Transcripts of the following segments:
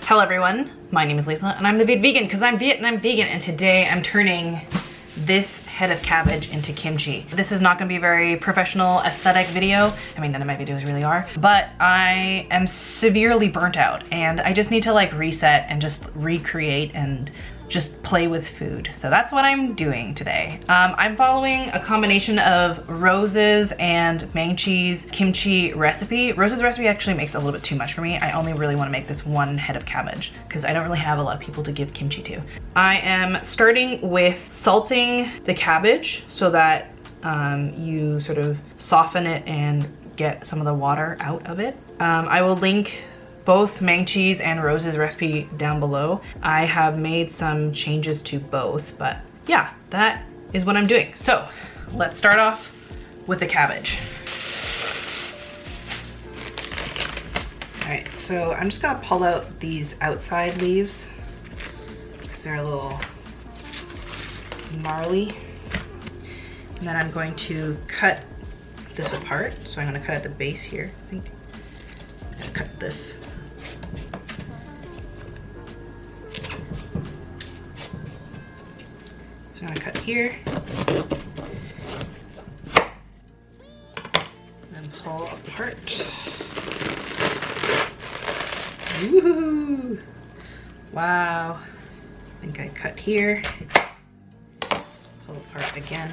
Hello everyone, my name is Lisa and I'm the Viet vegan because I'm Viet and I'm vegan, and today I'm turning this head of cabbage into kimchi. This is not going to be a very professional aesthetic video. I mean, none of my videos really are, but I am severely burnt out and I just need to like reset and just recreate and just play with food. So that's what I'm doing today. I'm following a combination of Rose's and Mangchi's kimchi recipe. Rose's recipe actually makes a little bit too much for me. I only really want to make this one head of cabbage because I don't really have a lot of people to give kimchi to. I am starting with salting the cabbage so that you sort of soften it and get some of the water out of it. I will link both Mangchi's and Rose's recipe down below. I have made some changes to both, but yeah, that is what I'm doing. So let's start off with the cabbage. All right, so I'm just gonna pull out these outside leaves because they're a little gnarly. And then I'm going to cut this apart. So I'm gonna cut at the base here, I think. I'm gonna cut this. So I'm gonna cut here, and pull apart. Woohoo! Wow. I think I cut here, pull apart again.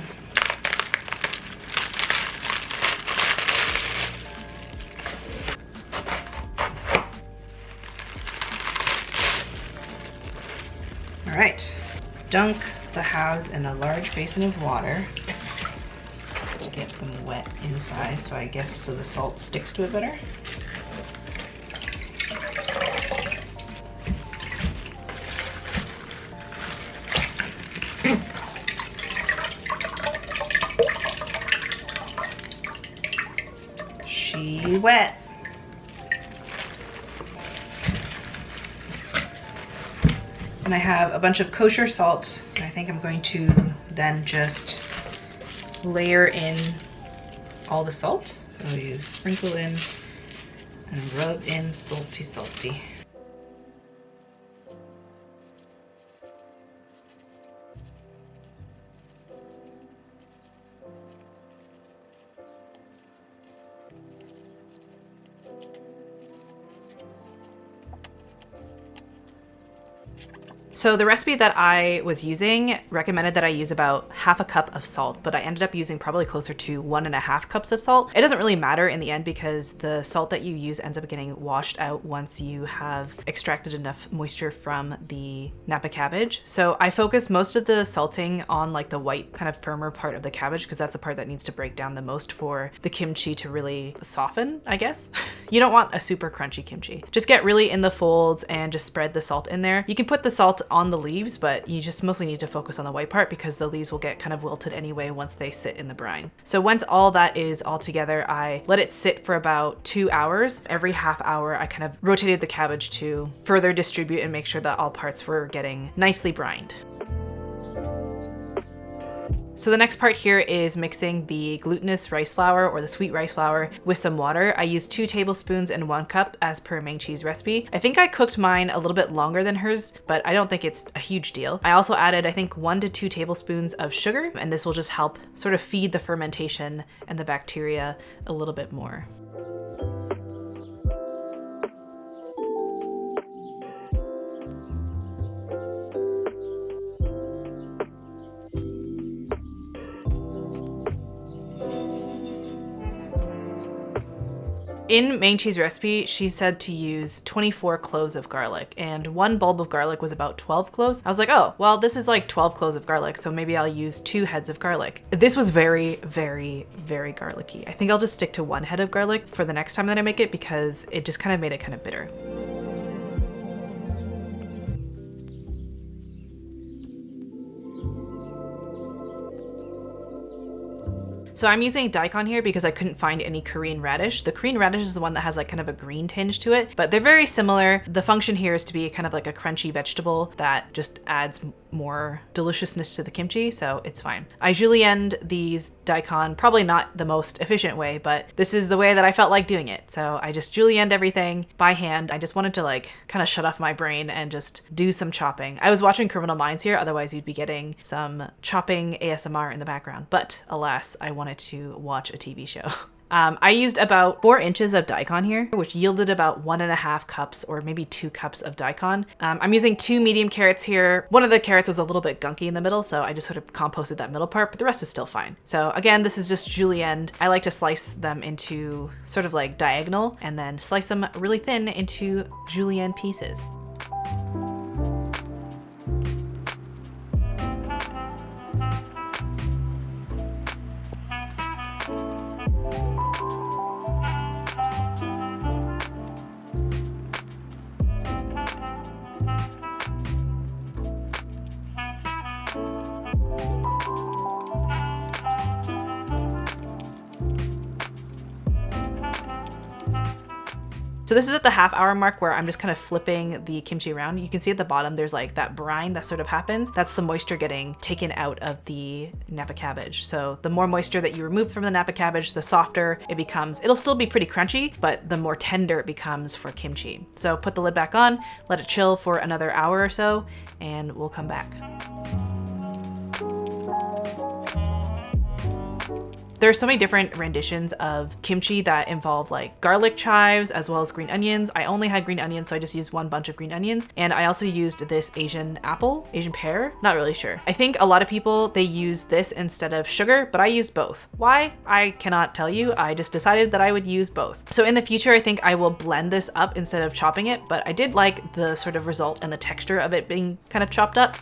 All right, dunk the halves in a large basin of water to get them wet inside, so I guess so the salt sticks to it better. She wet. And I have a bunch of kosher salts. I think I'm going to then just layer in all the salt. So you sprinkle in and rub in salty. So the recipe that I was using recommended that I use about half a cup of salt, but I ended up using probably closer to 1.5 cups of salt. It doesn't really matter in the end because the salt that you use ends up getting washed out once you have extracted enough moisture from the Napa cabbage. So I focus most of the salting on like the white kind of firmer part of the cabbage because that's the part that needs to break down the most for the kimchi to really soften, I guess. You don't want a super crunchy kimchi. Just get really in the folds and just spread the salt in there. You can put the salt on the leaves, but you just mostly need to focus on the white part because the leaves will get kind of wilted anyway once they sit in the brine. So once all that is all together, I let it sit for about 2 hours. Every half hour, I kind of rotated the cabbage to further distribute and make sure that all parts were getting nicely brined. So the next part here is mixing the glutinous rice flour or the sweet rice flour with some water. I used 2 tablespoons and 1 cup as per Mangchi's recipe. I think I cooked mine a little bit longer than hers, but I don't think it's a huge deal. I also added, I think, 1 to 2 tablespoons of sugar, and this will just help sort of feed the fermentation and the bacteria a little bit more. In Mangchi's recipe, she said to use 24 cloves of garlic, and 1 bulb of garlic was about 12 cloves. I was like, oh, well, this is like 12 cloves of garlic, so maybe I'll use 2 heads of garlic. This was very, very, very garlicky. I think I'll just stick to 1 head of garlic for the next time that I make it because it just kind of made it kind of bitter. So I'm using daikon here because I couldn't find any Korean radish. The Korean radish is the one that has like kind of a green tinge to it, but they're very similar. The function here is to be kind of like a crunchy vegetable that just adds more deliciousness to the kimchi, so it's fine. I julienned these daikon, probably not the most efficient way, but this is the way that I felt like doing it. So I just julienned everything by hand. I just wanted to like kind of shut off my brain and just do some chopping. I was watching Criminal Minds here, otherwise you'd be getting some chopping ASMR in the background, but alas, I wanted to watch a TV show. I used about 4 inches of daikon here, which yielded about 1.5 cups or maybe 2 cups of daikon. I'm using 2 medium carrots here. One of the carrots was a little bit gunky in the middle, so I just sort of composted that middle part, but the rest is still fine. So again, this is just julienned. I like to slice them into sort of like diagonal and then slice them really thin into julienne pieces. So this is at the half-hour mark where I'm just kind of flipping the kimchi around. You can see at the bottom there's like that brine that sort of happens. That's the moisture getting taken out of the Napa cabbage. So the more moisture that you remove from the Napa cabbage, the softer it becomes. It'll still be pretty crunchy, but the more tender it becomes for kimchi. So put the lid back on, let it chill for another hour or so, and we'll come back. There's so many different renditions of kimchi that involve like garlic chives as well as green onions. I only had green onions, so I just used 1 bunch of green onions. And I also used this Asian pear, not really sure. I think a lot of people, they use this instead of sugar, but I used both. Why? I cannot tell you. I just decided that I would use both. So in the future, I think I will blend this up instead of chopping it, but I did like the sort of result and the texture of it being kind of chopped up.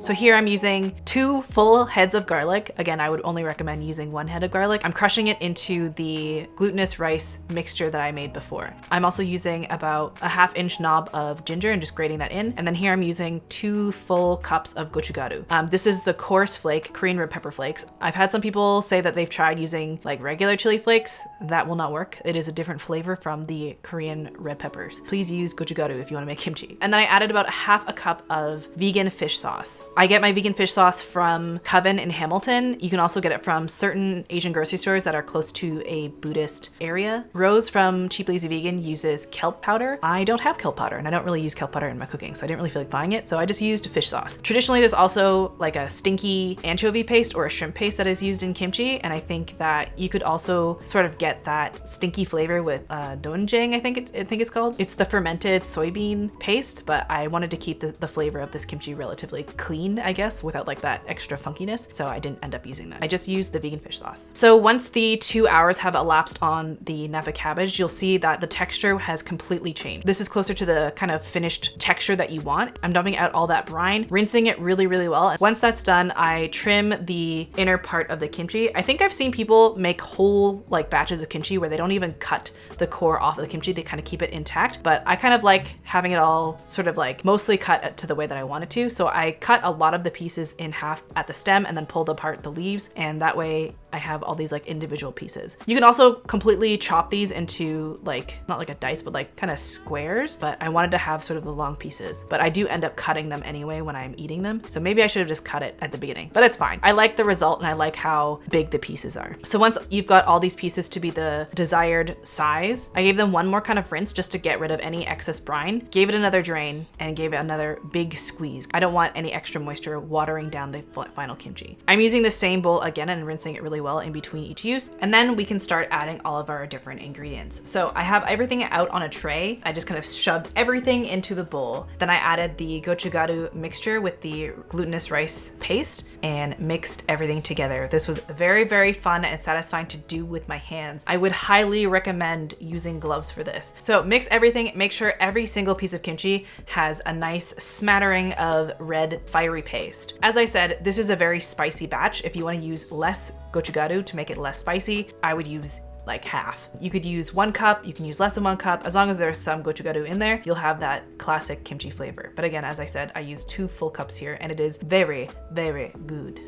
So here I'm using 2 full heads of garlic. Again, I would only recommend using 1 head of garlic. I'm crushing it into the glutinous rice mixture that I made before. I'm also using about a 1/2 inch knob of ginger and just grating that in. And then here I'm using 2 full cups of gochugaru. This is the coarse flake, Korean red pepper flakes. I've had some people say that they've tried using like regular chili flakes. That will not work. It is a different flavor from the Korean red peppers. Please use gochugaru if you want to make kimchi. And then I added about 1/2 cup of vegan fish sauce. I get my vegan fish sauce from Coven in Hamilton. You can also get it from certain Asian grocery stores that are close to a Buddhist area. Rose from Cheap Lazy Vegan uses kelp powder. I don't have kelp powder and I don't really use kelp powder in my cooking, so I didn't really feel like buying it, so I just used fish sauce. Traditionally, there's also like a stinky anchovy paste or a shrimp paste that is used in kimchi, and I think that you could also sort of get that stinky flavor with doenjang, I think it's called. It's the fermented soybean paste, but I wanted to keep the flavor of this kimchi relatively clean, I guess, without like that extra funkiness. So I didn't end up using that. I just used the vegan fish sauce. So once the 2 hours have elapsed on the Napa cabbage, you'll see that the texture has completely changed. This is closer to the kind of finished texture that you want. I'm dumping out all that brine, rinsing it really, really well. And once that's done, I trim the inner part of the kimchi. I think I've seen people make whole like batches of kimchi where they don't even cut the core off of the kimchi. They kind of keep it intact, but I kind of like having it all sort of like mostly cut to the way that I want it to. So I cut a lot of the pieces in half at the stem and then pulled apart the leaves, and that way I have all these like individual pieces. You can also completely chop these into like, not like a dice, but like kind of squares, but I wanted to have sort of the long pieces, but I do end up cutting them anyway when I'm eating them. So maybe I should have just cut it at the beginning, but it's fine. I like the result and I like how big the pieces are. So once you've got all these pieces to be the desired size, I gave them one more kind of rinse just to get rid of any excess brine, gave it another drain, and gave it another big squeeze. I don't want any extra moisture watering down the final kimchi. I'm using the same bowl again and rinsing it really well in between each use. And then we can start adding all of our different ingredients. So I have everything out on a tray. I just kind of shoved everything into the bowl. Then I added the gochugaru mixture with the glutinous rice paste and mixed everything together. This was very, very fun and satisfying to do with my hands. I would highly recommend using gloves for this. So mix everything, make sure every single piece of kimchi has a nice smattering of red fiery paste. As I said, this is a very spicy batch. If you want to use less gochugaru to make it less spicy, I would use like half. You could use 1 cup, you can use less than 1 cup. As long as there's some gochugaru in there, you'll have that classic kimchi flavor. But again, as I said, I use 2 full cups here and it is very, very good.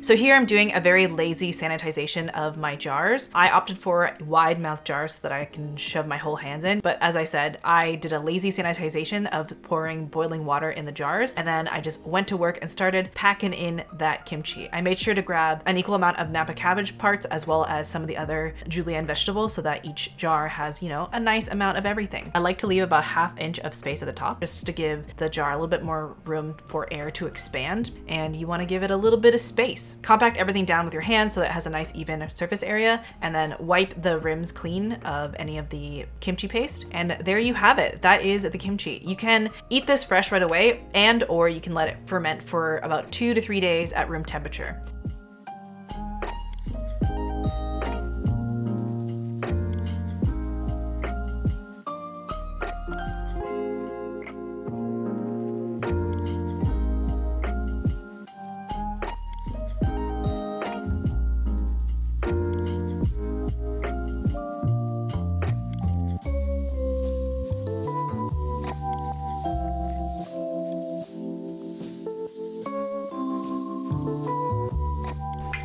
So here I'm doing a very lazy sanitization of my jars. I opted for wide mouth jars so that I can shove my whole hands in. But as I said, I did a lazy sanitization of pouring boiling water in the jars. And then I just went to work and started packing in that kimchi. I made sure to grab an equal amount of Napa cabbage parts as well as some of the other julienne vegetables so that each jar has, you know, a nice amount of everything. I like to leave about 1/2 inch of space at the top just to give the jar a little bit more room for air to expand, and you want to give it a little bit of space. Compact everything down with your hands so that it has a nice even surface area, and then wipe the rims clean of any of the kimchi paste. And there you have it. That is the kimchi. You can eat this fresh right away, and or you can let it ferment for about 2 to 3 days at room temperature.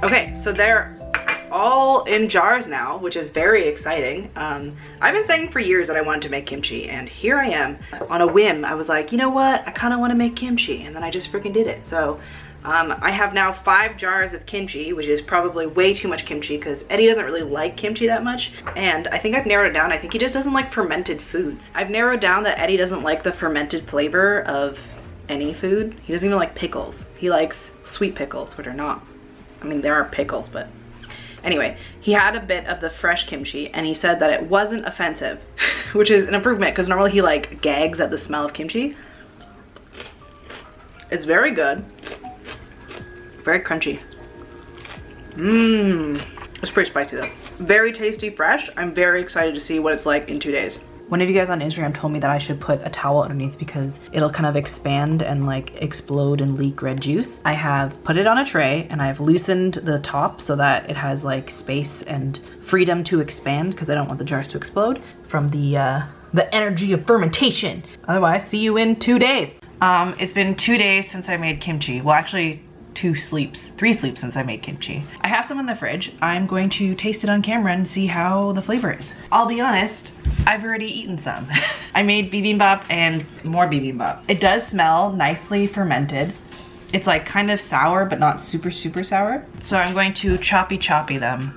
Okay, so they're all in jars now, which is very exciting. I've been saying for years that I wanted to make kimchi, and here I am. On a whim, I was like, you know what? I kind of want to make kimchi, and then I just freaking did it. So I have now 5 jars of kimchi, which is probably way too much kimchi because Eddie doesn't really like kimchi that much. And I think I've narrowed it down. I think he just doesn't like fermented foods. I've narrowed down that Eddie doesn't like the fermented flavor of any food. He doesn't even like pickles. He likes sweet pickles, which are not. I mean, there are pickles, but anyway, he had a bit of the fresh kimchi and he said that it wasn't offensive, which is an improvement because normally he like gags at the smell of kimchi. It's very good. Very crunchy. It's pretty spicy though. Very tasty, fresh. I'm very excited to see what it's like in 2 days. One of you guys on Instagram told me that I should put a towel underneath because it'll kind of expand and like explode and leak red juice. I have put it on a tray and I've loosened the top so that it has like space and freedom to expand because I don't want the jars to explode from the energy of fermentation. Otherwise, see you in 2 days. It's been 2 days since I made kimchi. Well, actually 3 sleeps since I made kimchi. I have some in the fridge. I'm going to taste it on camera and see how the flavor is. I'll be honest, I've already eaten some. I made bibimbap and more bibimbap. It does smell nicely fermented. It's like kind of sour, but not super sour. So I'm going to choppy them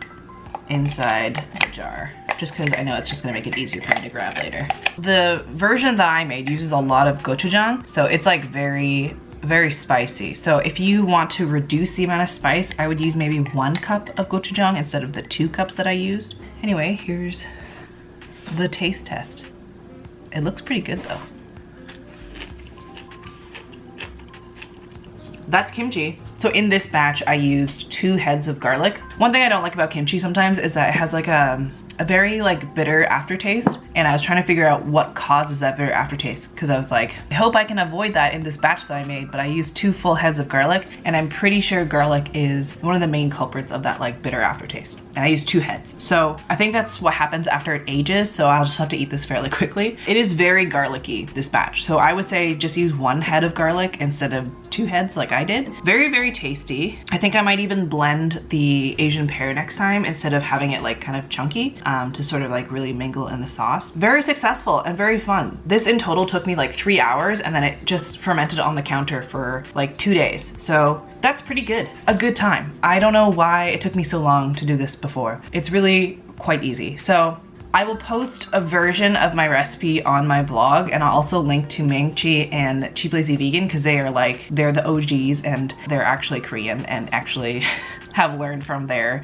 inside the jar, just because I know it's just gonna make it easier for me to grab later. The version that I made uses a lot of gochujang, so it's like very spicy. So if you want to reduce the amount of spice, I would use maybe 1 cup of gochujang instead of the 2 cups that I used. Anyway, here's the taste test. It looks pretty good though. That's kimchi. So in this batch, I used 2 heads of garlic. One thing I don't like about kimchi sometimes is that it has like a very like bitter aftertaste, and I was trying to figure out what causes that bitter aftertaste because I was like, I hope I can avoid that in this batch that I made. But I used 2 full heads of garlic, and I'm pretty sure garlic is one of the main culprits of that like bitter aftertaste, and I used 2 heads. So I think that's what happens after it ages, so I'll just have to eat this fairly quickly. It is very garlicky, this batch, so I would say just use 1 head of garlic instead of 2 heads like I did. Very tasty. I think I might even blend the Asian pear next time instead of having it like kind of chunky, to sort of like really mingle in the sauce. Very successful and very fun. This in total took me like 3 hours, and then it just fermented on the counter for like 2 days. So that's pretty good. A good time. I don't know why it took me so long to do this before. It's really quite easy. So I will post a version of my recipe on my blog, and I'll also link to Mangchi and Cheap Lazy Vegan because they're the OGs, and they're actually Korean and actually have learned from their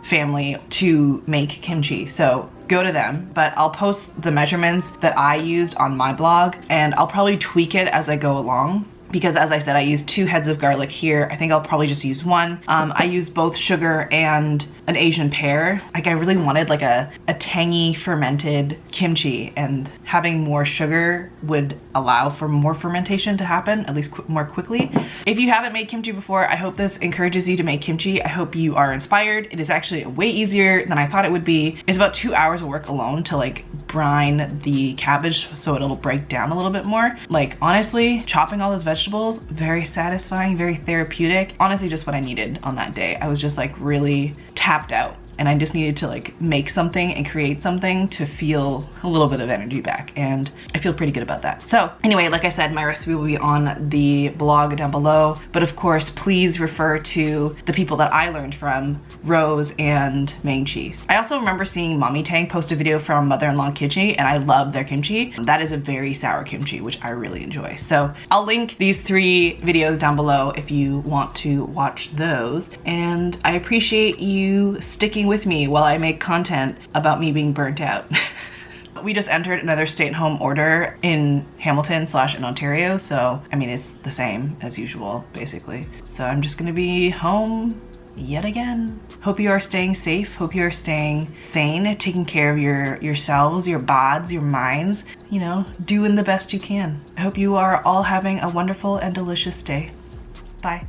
family to make kimchi. So go to them, but I'll post the measurements that I used on my blog, and I'll probably tweak it as I go along. Because as I said, I used 2 heads of garlic here. I think I'll probably just use 1. I used both sugar and an Asian pear. Like I really wanted like a tangy fermented kimchi, and having more sugar would allow for more fermentation to happen, at least more quickly. If you haven't made kimchi before, I hope this encourages you to make kimchi. I hope you are inspired. It is actually way easier than I thought it would be. It's about 2 hours of work alone to like brine the cabbage so it'll break down a little bit more. Like honestly, chopping all those vegetables vegetables, very satisfying, very therapeutic. Honestly, just what I needed on that day. I was just like really tapped out, and I just needed to like make something and create something to feel a little bit of energy back, and I feel pretty good about that. So anyway, like I said, my recipe will be on the blog down below, but of course please refer to the people that I learned from, Rose and Main Cheese. I also remember seeing Mommy Tang post a video from Mother-in-Law Kimchi, and I love their kimchi. That is a very sour kimchi, which I really enjoy. So I'll link these 3 videos down below if you want to watch those, and I appreciate you sticking with me while I make content about me being burnt out. We just entered another stay-at-home order in Hamilton / in Ontario, so I mean it's the same as usual basically. So I'm just gonna be home yet again. Hope you are staying safe, hope you are staying sane, taking care of yourselves, your bods, your minds, you know, doing the best you can. I hope you are all having a wonderful and delicious day. Bye.